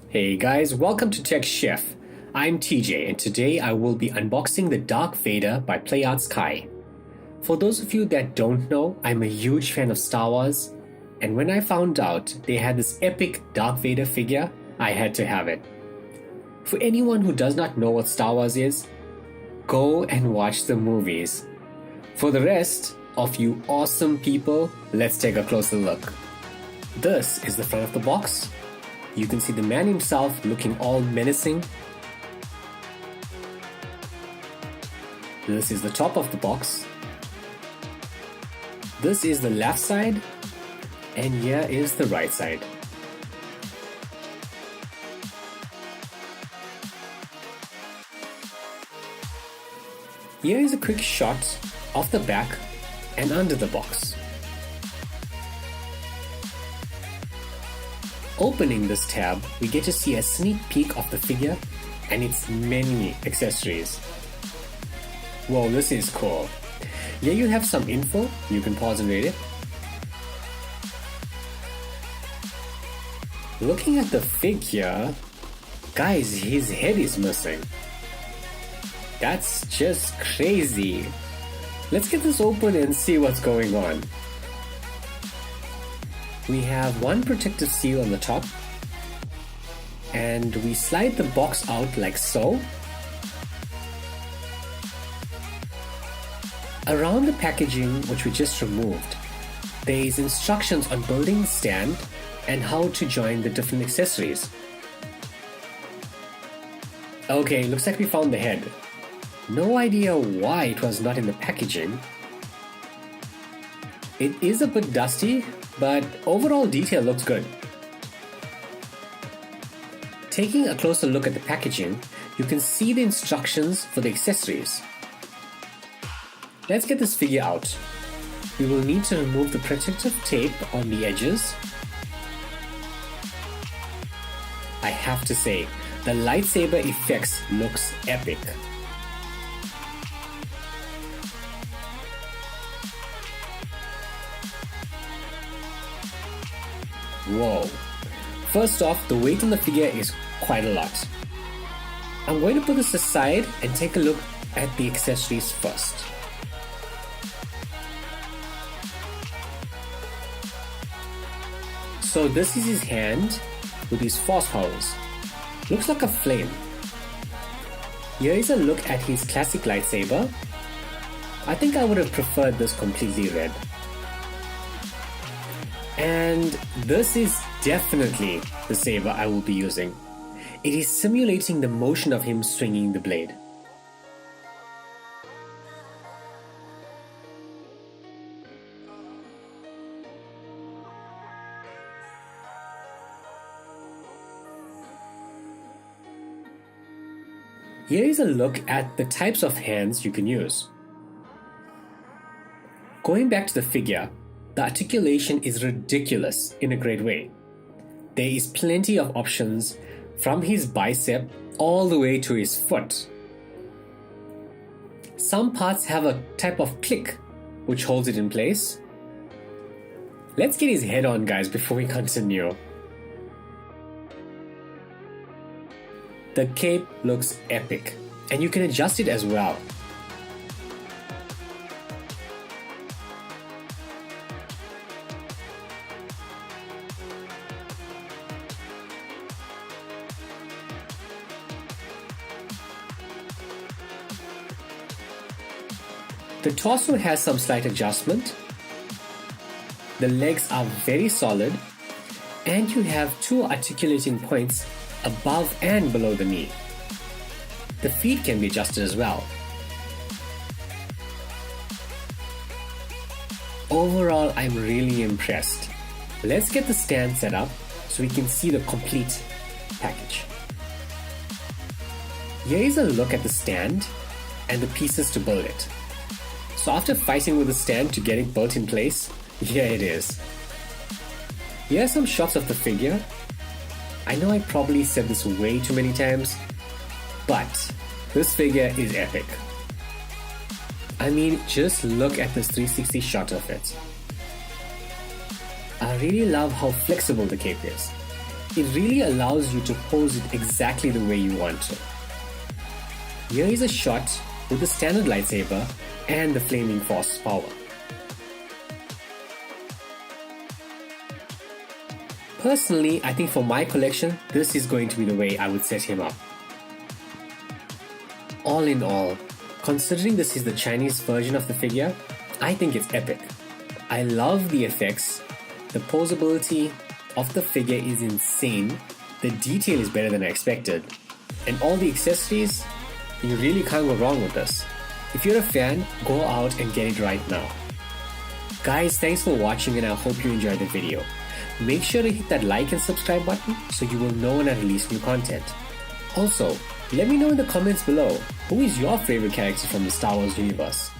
Hey guys, welcome to Tech Chef. I'm TJ and today I will be unboxing the Darth Vader by PlayArt Sky. For those of you that don't know, I'm a huge fan of Star Wars, and when I found out they had this epic Darth Vader figure, I had to have it. For anyone who does not know what Star Wars is, go and watch the movies. For the rest of you awesome people, let's take a closer look. This is the front of the box. You can see the man himself looking all menacing. This is the top of the box. This is the left side, and here is the right side. Here is a quick shot of the back and under the box. Opening this tab, we get to see a sneak peek of the figure and its many accessories. Whoa, this is cool. Here you have some info, you can pause and read it. Looking at the figure, guys, his head is missing. That's just crazy. Let's get this open and see what's going on. We have one protective seal on the top, and we slide the box out like so. Around the packaging, which we just removed, there is instructions on building the stand and how to join the different accessories. Okay, looks like we found the head. No idea why it was not in the packaging. It is a bit dusty, but overall detail looks good. Taking a closer look at the packaging, you can see the instructions for the accessories. Let's get this figure out. We will need to remove the protective tape on the edges. I have to say, the lightsaber effects looks epic. Whoa. First off, the weight on the figure is quite a lot. I'm going to put this aside and take a look at the accessories first. So this is his hand with his force powers. Looks like a flame. Here is a look at his classic lightsaber. I think I would have preferred this completely red. And this is definitely the saber I will be using. It is simulating the motion of him swinging the blade. Here is a look at the types of hands you can use. Going back to the figure, the articulation is ridiculous in a great way. There is plenty of options from his bicep all the way to his foot. Some parts have a type of click which holds it in place. Let's get his head on, guys, before we continue. The cape looks epic, and you can adjust it as well. The torso has some slight adjustment. The legs are very solid, and you have two articulating points above and below the knee. The feet can be adjusted as well. Overall, I'm really impressed. Let's get the stand set up so we can see the complete package. Here is a look at the stand and the pieces to build it. So after fighting with the stand to get it built in place, here it is. Here are some shots of the figure. I know I probably said this way too many times, but this figure is epic. I mean, just look at this 360 shot of it. I really love how flexible the cape is. it really allows you to pose it exactly the way you want to. Here is a shot with the standard lightsaber and the flaming force power. Personally, I think for my collection, this is going to be the way I would set him up. All in all, considering this is the Chinese version of the figure, I think it's epic. I love the effects, the posability of the figure is insane, the detail is better than I expected, and all the accessories, you really can't go wrong with this. If you're a fan, go out and get it right now. Guys, thanks for watching and I hope you enjoyed the video. Make sure to hit that like and subscribe button so you will know when I release new content. Also, let me know in the comments below, who is your favorite character from the Star Wars universe?